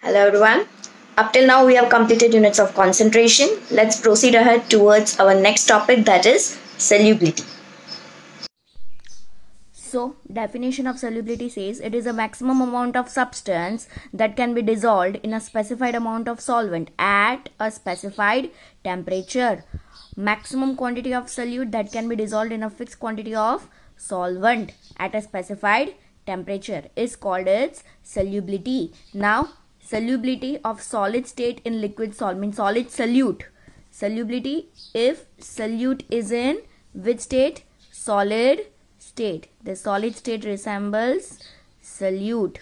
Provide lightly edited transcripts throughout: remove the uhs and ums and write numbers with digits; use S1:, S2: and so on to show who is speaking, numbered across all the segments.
S1: Hello everyone. Up till now we have completed units of concentration. Let's proceed ahead towards our next topic, that is solubility.
S2: So, definition of solubility says it is a maximum amount of substance that can be dissolved in a specified amount of solvent at a specified temperature. Maximum quantity of solute that can be dissolved in a fixed quantity of solvent at a specified temperature is called its solubility. Now, solubility of solid state in liquid solvent means solid solute. Solubility if solute is in which state? Solid state. The solid state resembles solute.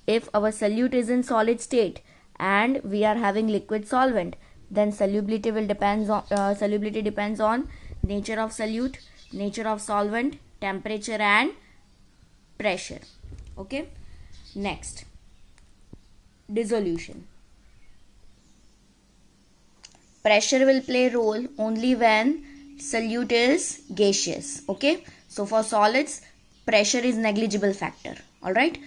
S2: If our solute is in solid state and we are having liquid solvent, then solubility depends on nature of solute, nature of solvent, temperature and pressure. Okay. Next, dissolution. Pressure will play role only when solute is gaseous. Okay. So for solids, pressure is negligible factor. Alright.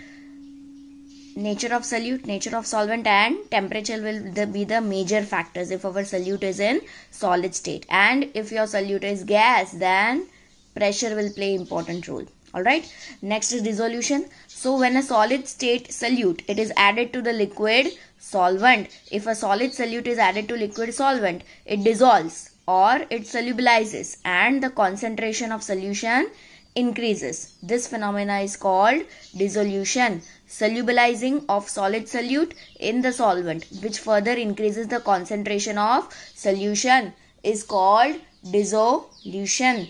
S2: Nature of solute, nature of solvent and temperature will be the major factors if our solute is in solid state. And if your solute is gas, then pressure will play important role. Alright. Next is dissolution. So when a solid state solute, it is added to the liquid solvent. If a solid solute is added to liquid solvent, it dissolves or it solubilizes and the concentration of solution increases. This phenomena is called dissolution. Solubilizing of solid solute in the solvent, which further increases the concentration of solution, is called dissolution.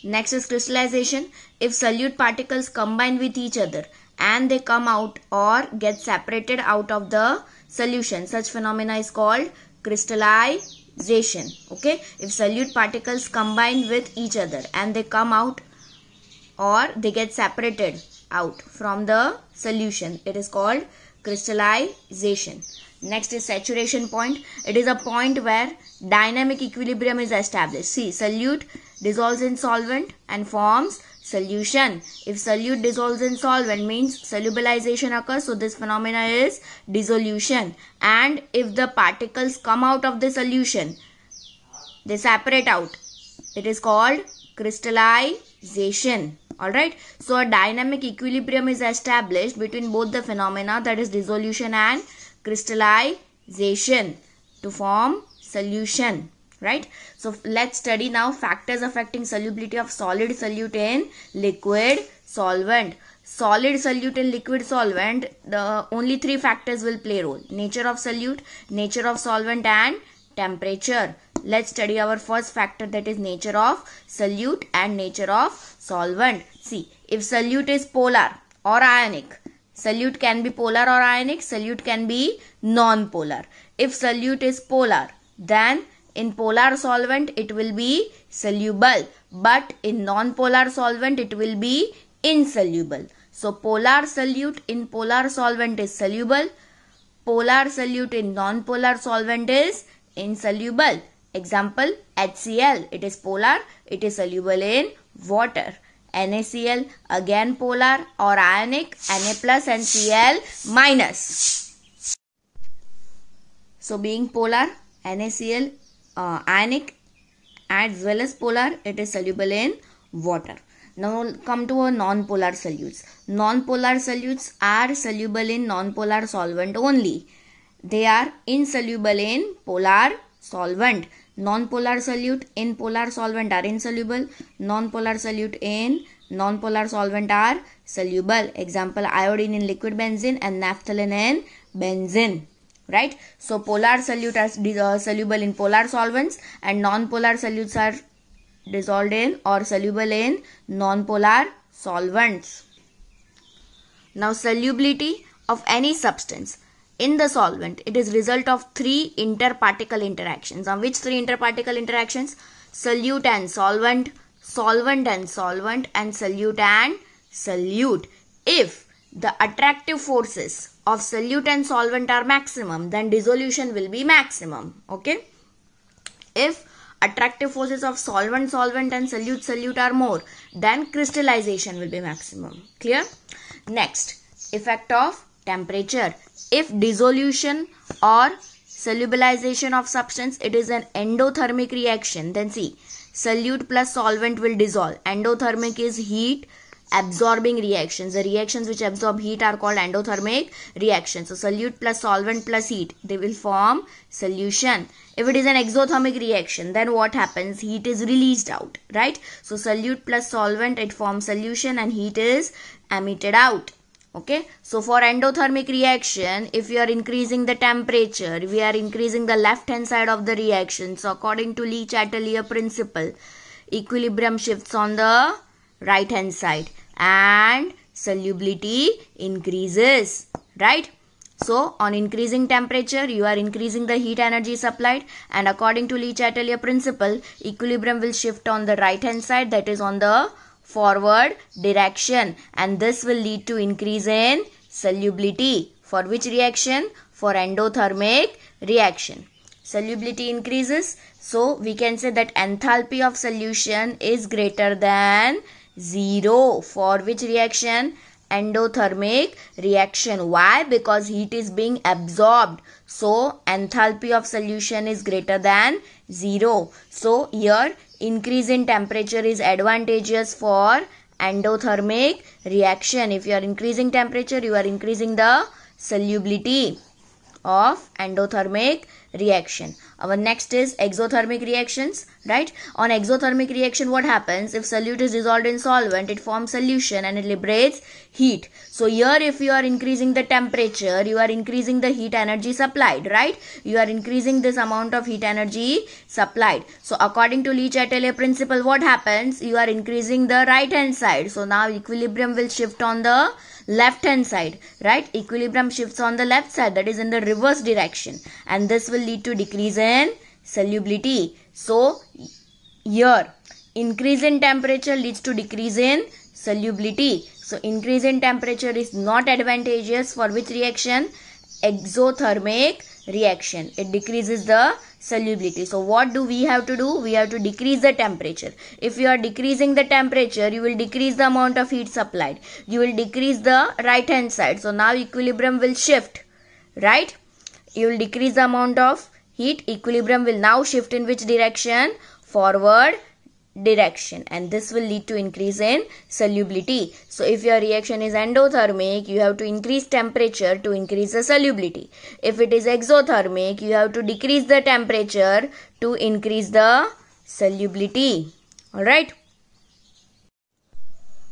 S2: Next is crystallization. If solute particles combine with each other and they come out or get separated out of the solution, such phenomena is called crystallization. Okay, if solute particles combine with each other and they come out or they get separated out from the solution, it is called crystallization. Next is saturation point. It is a point where dynamic equilibrium is established. See, solute dissolves in solvent and forms solution. If solute dissolves in solvent means solubilization occurs, so this phenomena is dissolution. And if the particles come out of the solution, they separate out, it is called crystallization. Alright, so a dynamic equilibrium is established between both the phenomena, that is dissolution and crystallization, to form solution. Right, so let's study now factors affecting solubility of solid solute in liquid solvent. Solid solute in liquid solvent, the only three factors will play role: nature of solute, nature of solvent and temperature. Let's study our first factor, that is nature of solute and nature of solvent. See, if solute is polar or ionic, solute can be polar or ionic, solute can be non-polar. If solute is polar, then in polar solvent it will be soluble, but in non-polar solvent it will be insoluble. So polar solute in polar solvent is soluble, polar solute in non-polar solvent is insoluble. Example, HCl, it is polar, it is soluble in water. NaCl, again polar or ionic, Na plus and Cl minus. So being polar, NaCl, ionic as well as polar, it is soluble in water. Now come to our non-polar solutes. Non-polar solutes are soluble in non-polar solvent only. They are insoluble in polar solvent. Non-polar solute in polar solvent are insoluble. Non-polar solute in non-polar solvent are soluble. Example, iodine in liquid benzene and naphthalene in benzene. Right, so polar solute are soluble in polar solvents and non-polar solutes are dissolved in or soluble in non-polar solvents. Now solubility of any substance in the solvent, it is result of three interparticle interactions. On which three interparticle interactions? Solute and solvent, solvent and solvent, and solute and solute. If the attractive forces of solute and solvent are maximum, then dissolution will be maximum. Okay. If attractive forces of solvent and solute are more, then crystallization will be maximum. Clear? Next, effect of temperature. If dissolution or solubilization of substance, it is an endothermic reaction. Then see, solute plus solvent will dissolve. Endothermic is heat absorbing reactions. The reactions which absorb heat are called endothermic reactions. So solute plus solvent plus heat, they will form solution. If it is an exothermic reaction, then what happens? Heat is released out, right? So solute plus solvent, it forms solution and heat is emitted out. Okay, so for endothermic reaction, if you are increasing the temperature, we are increasing the left hand side of the reaction. So according to Le Chatelier principle, equilibrium shifts on the right hand side and solubility increases, right? So on increasing temperature, you are increasing the heat energy supplied, and according to Le Chatelier principle, equilibrium will shift on the right hand side, that is on the forward direction, and this will lead to increase in solubility. For which reaction? For endothermic reaction. Solubility increases, so we can say that enthalpy of solution is greater than 0. For which reaction? Endothermic reaction. Why? Because heat is being absorbed, so enthalpy of solution is greater than 0. So here increase in temperature is advantageous for endothermic reaction. If you are increasing temperature, you are increasing the solubility of endothermic reaction. Our next is exothermic reactions, right? On exothermic reaction, what happens? If solute is dissolved in solvent, it forms solution and it liberates heat. So here if you are increasing the temperature, you are increasing the heat energy supplied, right? You are increasing this amount of heat energy supplied. So according to Le Chatelier principle, what happens? You are increasing the right hand side. So now equilibrium will shift on the left hand side, right? Equilibrium shifts on the left side, that is in the reverse direction, and this will lead to decrease in solubility. So here increase in temperature leads to decrease in solubility. So increase in temperature is not advantageous for which reaction? Exothermic reaction. It decreases the solubility. So what do we have to do? We have to decrease the temperature. If you are decreasing the temperature, you will decrease the amount of heat supplied. You will decrease the right hand side. So now equilibrium will shift, right? You will decrease the amount of heat. Equilibrium will now shift in which direction? Forward direction, and this will lead to increase in solubility. So if your reaction is endothermic, you have to increase temperature to increase the solubility. If it is exothermic, you have to decrease the temperature to increase the solubility. Alright.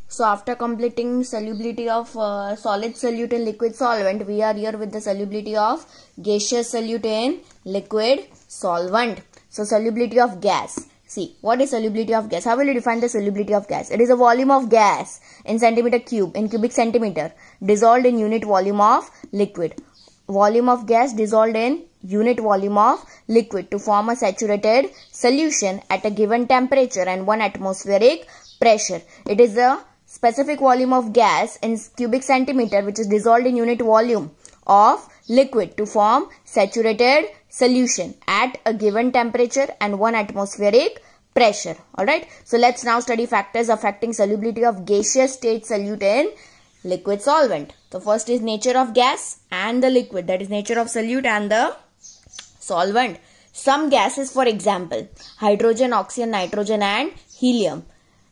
S2: So after completing solubility of solid solute in liquid solvent, we are here with the solubility of gaseous solute in liquid solvent. So solubility of gas. See, what is solubility of gas? How will you define the solubility of gas? It is a volume of gas in centimeter cube, in cubic centimeter, dissolved in unit volume of liquid. Volume of gas dissolved in unit volume of liquid to form a saturated solution at a given temperature and 1 atmospheric pressure. It is a specific volume of gas in cubic centimeter which is dissolved in unit volume of liquid to form saturated solution at a given temperature and 1 atmospheric pressure. Alright. So let's now study factors affecting solubility of gaseous state solute in liquid solvent. So first is nature of gas and the liquid, that is nature of solute and the solvent. Some gases, for example, hydrogen, oxygen, nitrogen and helium,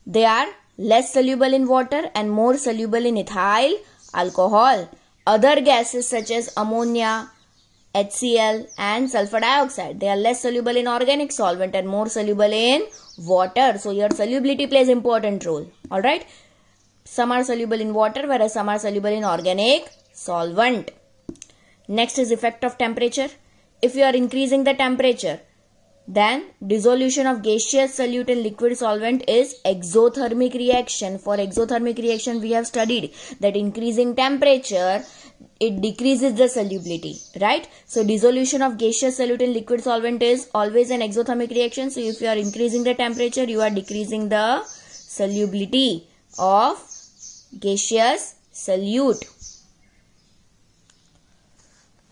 S2: they are less soluble in water and more soluble in ethyl alcohol. Other gases such as ammonia, HCl and sulfur dioxide, they are less soluble in organic solvent and more soluble in water. So your solubility plays important role. Alright. Some are soluble in water whereas some are soluble in organic solvent. Next is effect of temperature. If you are increasing the temperature, then dissolution of gaseous solute in liquid solvent is exothermic reaction. For exothermic reaction, we have studied that increasing temperature, it decreases the solubility, right? So dissolution of gaseous solute in liquid solvent is always an exothermic reaction. So if you are increasing the temperature, you are decreasing the solubility of gaseous solute.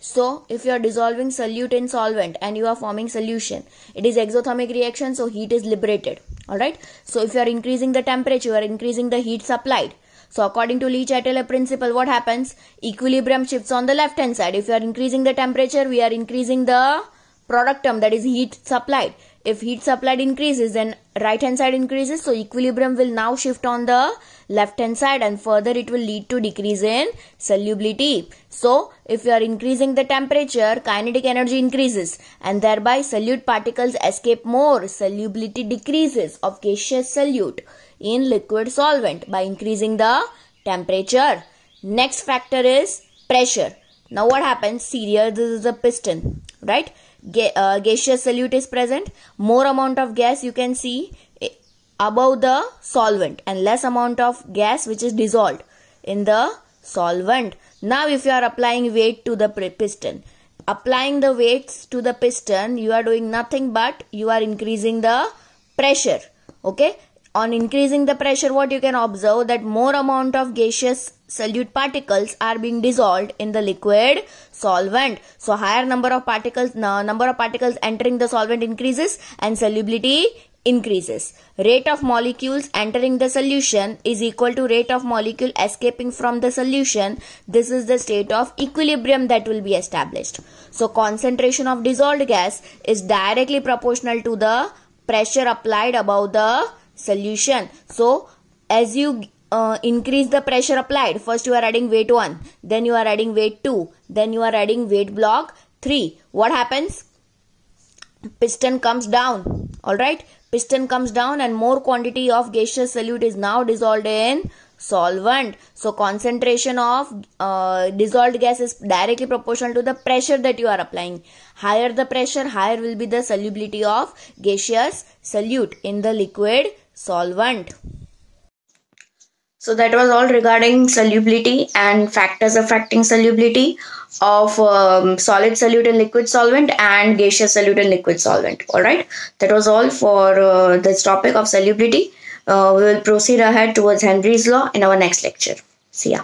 S2: So if you are dissolving solute in solvent and you are forming solution, it is exothermic reaction, so heat is liberated. Alright. So if you are increasing the temperature, you are increasing the heat supplied. So according to Le-Chatelier principle, what happens? Equilibrium shifts on the left hand side. If you are increasing the temperature, we are increasing the product term, that is heat supplied. If heat supplied increases, then right hand side increases. So equilibrium will now shift on the left hand side, and further it will lead to decrease in solubility. So if you are increasing the temperature, kinetic energy increases and thereby solute particles escape more. Solubility decreases of gaseous solute in liquid solvent by increasing the temperature. Next factor is pressure. Now what happens? See here, this is a piston, right? Gaseous solute is present. More amount of gas you can see above the solvent and less amount of gas which is dissolved in the solvent. Now if you are applying weight to the piston, applying the weights to the piston, you are doing nothing but you are increasing the pressure. Okay, on increasing the pressure, what you can observe, that more amount of gaseous solute particles are being dissolved in the liquid solvent. So higher number of particles entering the solvent increases and solubility increases. Rate of molecules entering the solution is equal to rate of molecule escaping from the solution. This is the state of equilibrium that will be established. So concentration of dissolved gas is directly proportional to the pressure applied above the solution. So as you increase the pressure applied, first you are adding weight 1, then you are adding weight 2, then you are adding weight block 3. What happens? Piston comes down. Alright, piston comes down and more quantity of gaseous solute is now dissolved in solvent. So concentration of dissolved gas is directly proportional to the pressure that you are applying. Higher the pressure, higher will be the solubility of gaseous solute in the liquid solvent.
S1: So that was all regarding solubility and factors affecting solubility of solid solute in liquid solvent and gaseous solute in liquid solvent. Alright, that was all for this topic of solubility. We will proceed ahead towards Henry's law in our next lecture. See ya.